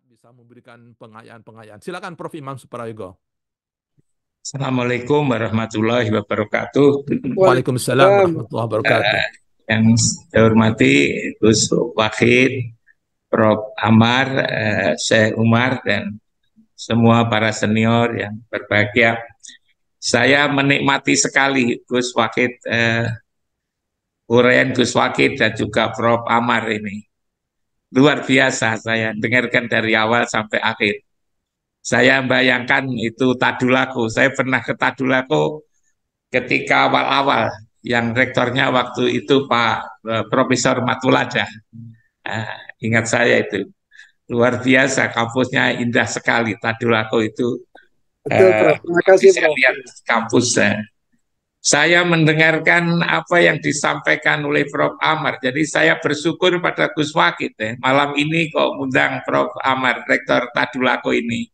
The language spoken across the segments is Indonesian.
bisa memberikan pengayaan-pengayaan. Silakan Prof. Imam Suprayogo. Assalamualaikum warahmatullahi wabarakatuh. Waalaikumsalam Waalaikumsalam. warahmatullahi wabarakatuh. Yang saya hormati Gus Wahid, Prof. Amar, Syekh Umar, dan semua para senior yang berbahagia. Saya menikmati sekali Gus Wahid, uraian Gus Wahid dan juga Prof. Amar ini. Luar biasa, saya dengarkan dari awal sampai akhir. Saya bayangkan itu Tadulako. Saya pernah ke Tadulako ketika awal-awal, yang rektornya waktu itu Pak Profesor Matulada. Ingat saya itu. Luar biasa, kampusnya indah sekali. Tadulako itu Betul, Prof. Terima kasih, bisa Prof. lihat kampusnya. Saya mendengarkan apa yang disampaikan oleh Prof. Amar. Jadi saya bersyukur pada Gus Wakid. Malam ini kok undang Prof. Amar, Rektor Tadulako ini.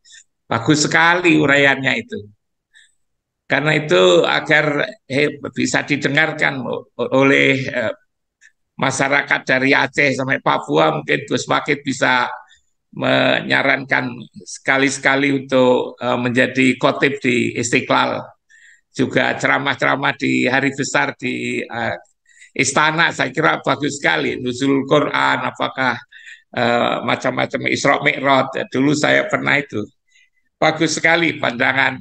Bagus sekali uraiannya itu. Karena itu agar bisa didengarkan oleh masyarakat dari Aceh sampai Papua, mungkin Gus Wakid bisa menyarankan sekali-sekali untuk menjadi khotib di Istiqlal, juga ceramah-ceramah di hari besar di istana. Saya kira bagus sekali, nuzul Quran, apakah macam-macam Isra Mi'raj. Dulu saya pernah itu, bagus sekali pandangan.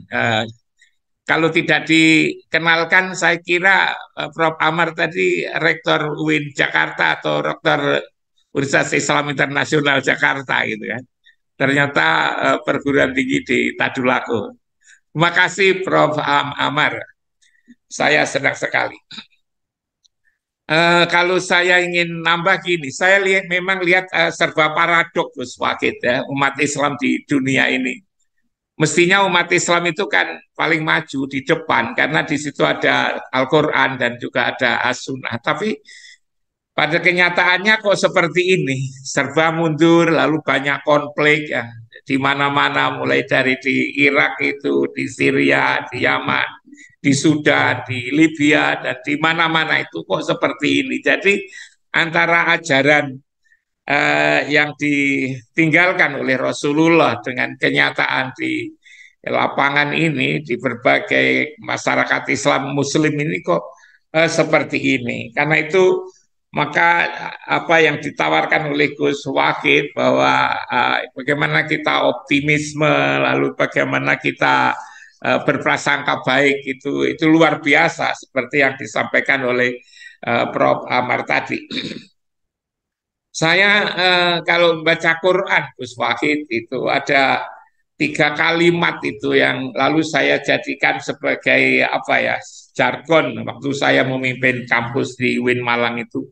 Kalau tidak dikenalkan, saya kira Prof. Amar tadi Rektor UIN Jakarta atau Rektor Universitas Islam Internasional Jakarta gitu kan. Ternyata perguruan tinggi di Tadulako. Terima kasih Prof. Amar. Saya senang sekali. Kalau saya ingin nambah gini, saya memang lihat serba paradoks Gus Wakid, ya, umat Islam di dunia ini. Mestinya umat Islam itu kan paling maju di depan karena di situ ada Al-Quran dan juga ada As-Sunnah. Tapi pada kenyataannya kok seperti ini, serba mundur, lalu banyak konflik ya di mana-mana, mulai dari di Irak itu, di Syria, di Yaman, di Sudan, di Libya, dan di mana-mana itu kok seperti ini. Jadi antara ajaran yang ditinggalkan oleh Rasulullah dengan kenyataan di lapangan ini, di berbagai masyarakat Islam Muslim ini kok seperti ini. Karena itu maka apa yang ditawarkan oleh Gus Wahid bahwa bagaimana kita optimisme, lalu bagaimana kita berprasangka baik, itu luar biasa seperti yang disampaikan oleh Prof. Amar tadi. Saya kalau membaca Quran, Gus Wahid, itu ada 3 kalimat itu yang lalu saya jadikan sebagai apa ya, jargon waktu saya memimpin kampus di UIN Malang itu.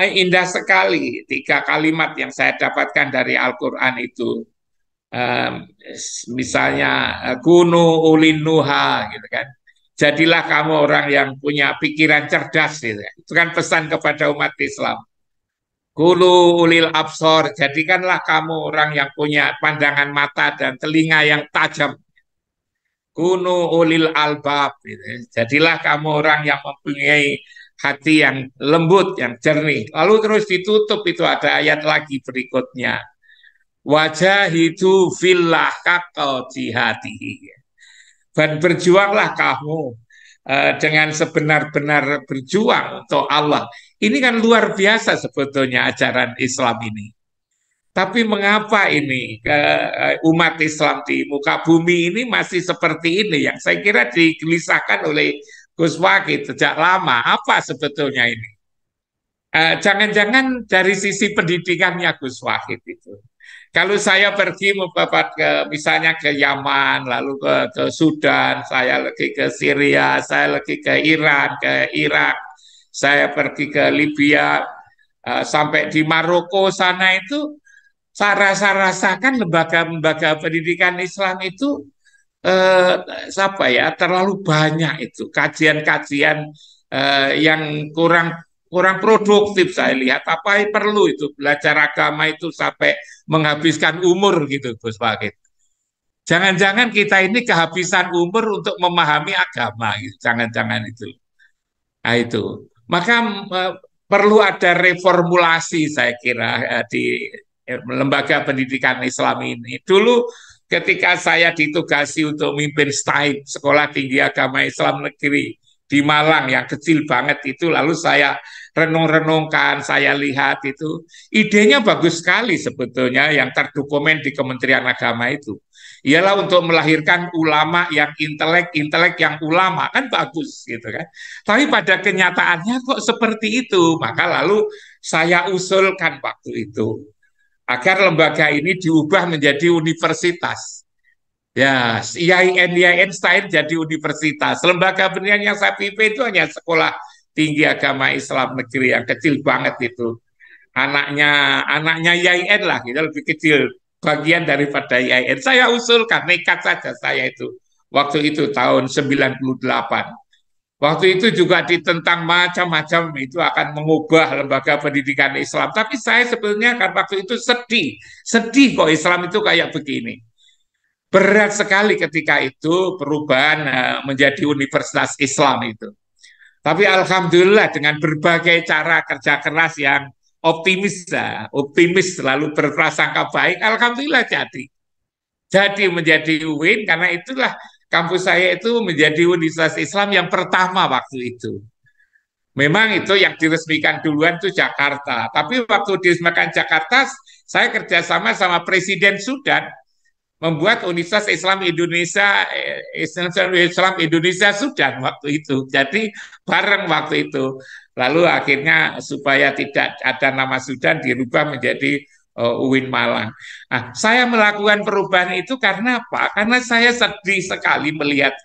Indah sekali 3 kalimat yang saya dapatkan dari Al-Quran itu. Misalnya kunu ulin nuha gitu kan. Jadilah kamu orang yang punya pikiran cerdas gitu. Itu kan pesan kepada umat Islam. Kulu ulil absor, jadikanlah kamu orang yang punya pandangan mata dan telinga yang tajam. Kunu ulil albab, gitu. Jadilah kamu orang yang mempunyai hati yang lembut, yang jernih. Lalu terus ditutup, itu ada ayat lagi berikutnya. Wajah itu fillah kakau jihadi. Dan berjuanglah kamu dengan sebenar-benar berjuang untuk Allah. Ini kan luar biasa sebetulnya ajaran Islam ini. Tapi mengapa ini umat Islam di muka bumi ini masih seperti ini, yang saya kira digelisahkan oleh Gus Wahid sejak lama. Apa sebetulnya ini? Jangan-jangan dari sisi pendidikannya Gus Wahid itu. Kalau saya pergi misalnya ke Yaman, lalu ke Sudan, saya lagi ke Syria, saya lagi ke Iran, ke Irak, saya pergi ke Libya, sampai di Maroko sana itu, saya rasakan lembaga-lembaga pendidikan Islam itu apa ya, terlalu banyak itu kajian-kajian yang kurang kurang produktif. Saya lihat apa yang perlu itu belajar agama itu sampai menghabiskan umur gitu Gus Fakih. Jangan-jangan kita ini kehabisan umur untuk memahami agama gitu. Jangan-jangan itu. Nah itu. Maka perlu ada reformulasi saya kira di lembaga pendidikan Islam ini. Dulu ketika saya ditugasi untuk mimpin STAIB, Sekolah Tinggi Agama Islam Negeri di Malang yang kecil banget itu, lalu saya renung-renungkan, saya lihat itu idenya bagus sekali sebetulnya yang terdokumen di Kementerian Agama itu. Ialah untuk melahirkan ulama yang intelek yang ulama, kan bagus gitu kan. Tapi pada kenyataannya kok seperti itu, maka lalu saya usulkan waktu itu agar lembaga ini diubah menjadi universitas. Ya, IAIN STAIN jadi universitas. Lembaga pendidikan yang saya pimpin itu hanya Sekolah Tinggi Agama Islam Negeri yang kecil banget itu. Anaknya IAIN lah, gitu, lebih kecil bagian daripada IAIN. Saya usulkan, nekat saja saya itu. Waktu itu tahun 98. Waktu itu juga ditentang macam-macam itu akan mengubah lembaga pendidikan Islam. Tapi saya sebetulnya kan waktu itu sedih kok Islam itu kayak begini. Berat sekali ketika itu perubahan menjadi universitas Islam itu. Tapi alhamdulillah dengan berbagai cara kerja keras yang optimis selalu berprasangka baik, alhamdulillah jadi menjadi UIN karena itulah kampus saya itu menjadi universitas Islam yang pertama waktu itu. Memang itu yang diresmikan duluan itu Jakarta. Tapi waktu diresmikan Jakarta, saya kerjasama sama Presiden Sudan membuat Universitas Islam Indonesia Sudan waktu itu. Jadi bareng waktu itu. Lalu akhirnya supaya tidak ada nama Sudan dirubah menjadi UIN Malang. Nah, saya melakukan perubahan itu karena apa? Karena saya sedih sekali melihat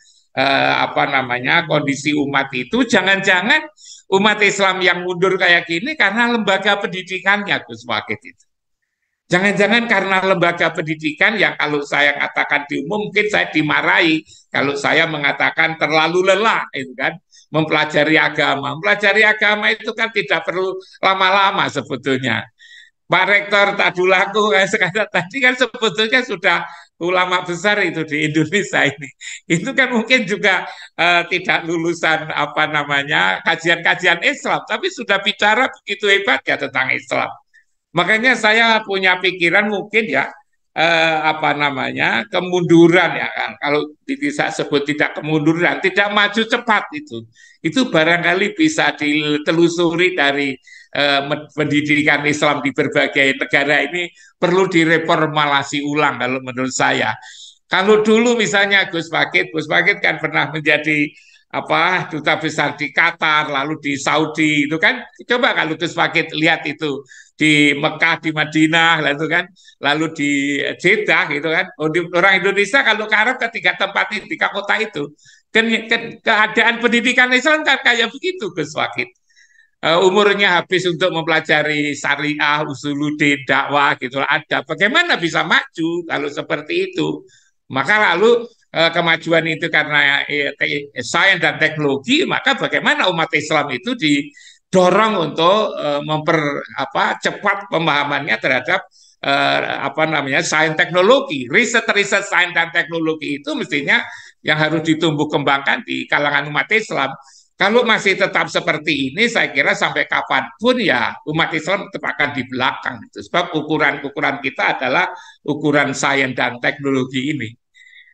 kondisi umat itu. Jangan-jangan umat Islam yang mundur kayak gini karena lembaga pendidikannya, Gus Wakid itu. Jangan-jangan karena lembaga pendidikan yang kalau saya katakan di umum mungkin saya dimarahi kalau saya mengatakan terlalu lelah itu kan mempelajari agama. Mempelajari agama itu kan tidak perlu lama-lama sebetulnya. Pak Rektor Tadulaku sekarang tadi kan sebetulnya sudah ulama besar itu di Indonesia ini. Itu kan mungkin juga tidak lulusan kajian-kajian Islam, tapi sudah bicara begitu hebat ya tentang Islam. Makanya saya punya pikiran mungkin ya kemunduran ya kan. Kalau bisa sebut tidak kemunduran, tidak maju cepat itu barangkali bisa ditelusuri dari pendidikan Islam di berbagai negara ini perlu direformulasi ulang kalau menurut saya. Kalau dulu misalnya Gus Wakid kan pernah menjadi duta besar di Qatar, lalu di Saudi itu kan. Coba kalau Gus Wakid lihat itu di Mekah, di Madinah, lalu di Jeddah gitu kan. Orang Indonesia kalau ke Arab ketiga tempat itu, tiga kota itu, keadaan pendidikan Islam kan kayak begitu Gus Wakid. Umurnya habis untuk mempelajari syariah, usuluddin, dakwah gitu ada. Bagaimana bisa maju kalau seperti itu? Maka lalu kemajuan itu karena sains dan teknologi, maka bagaimana umat Islam itu didorong untuk mempercepat pemahamannya terhadap sains teknologi. Riset sains dan teknologi itu mestinya yang harus ditumbuh kembangkan di kalangan umat Islam. Kalau masih tetap seperti ini, saya kira sampai kapanpun ya umat Islam tetap akan di belakang. Sebab ukuran kita adalah ukuran sains dan teknologi ini.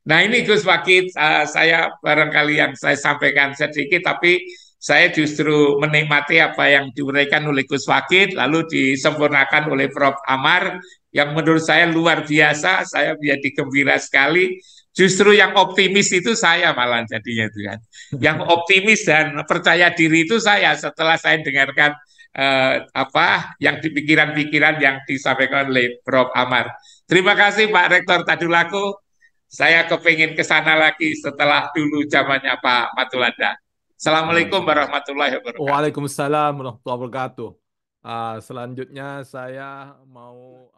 Nah ini Gus Wakid, saya barangkali yang saya sampaikan sedikit, tapi saya justru menikmati apa yang diuraikan oleh Gus Wakid, lalu disempurnakan oleh Prof. Amar, yang menurut saya luar biasa, saya menjadi gembira sekali. Justru yang optimis itu saya malah jadinya itu kan. Yang optimis dan percaya diri itu saya setelah saya dengarkan yang di pikiran-pikiran yang disampaikan oleh Prof. Amar. Terima kasih Pak Rektor Tadulaku. Saya kepingin ke sana lagi setelah dulu zamannya Pak Matulanda. Assalamualaikum warahmatullahi wabarakatuh. Waalaikumsalam warahmatullahi wabarakatuh. Selanjutnya saya mau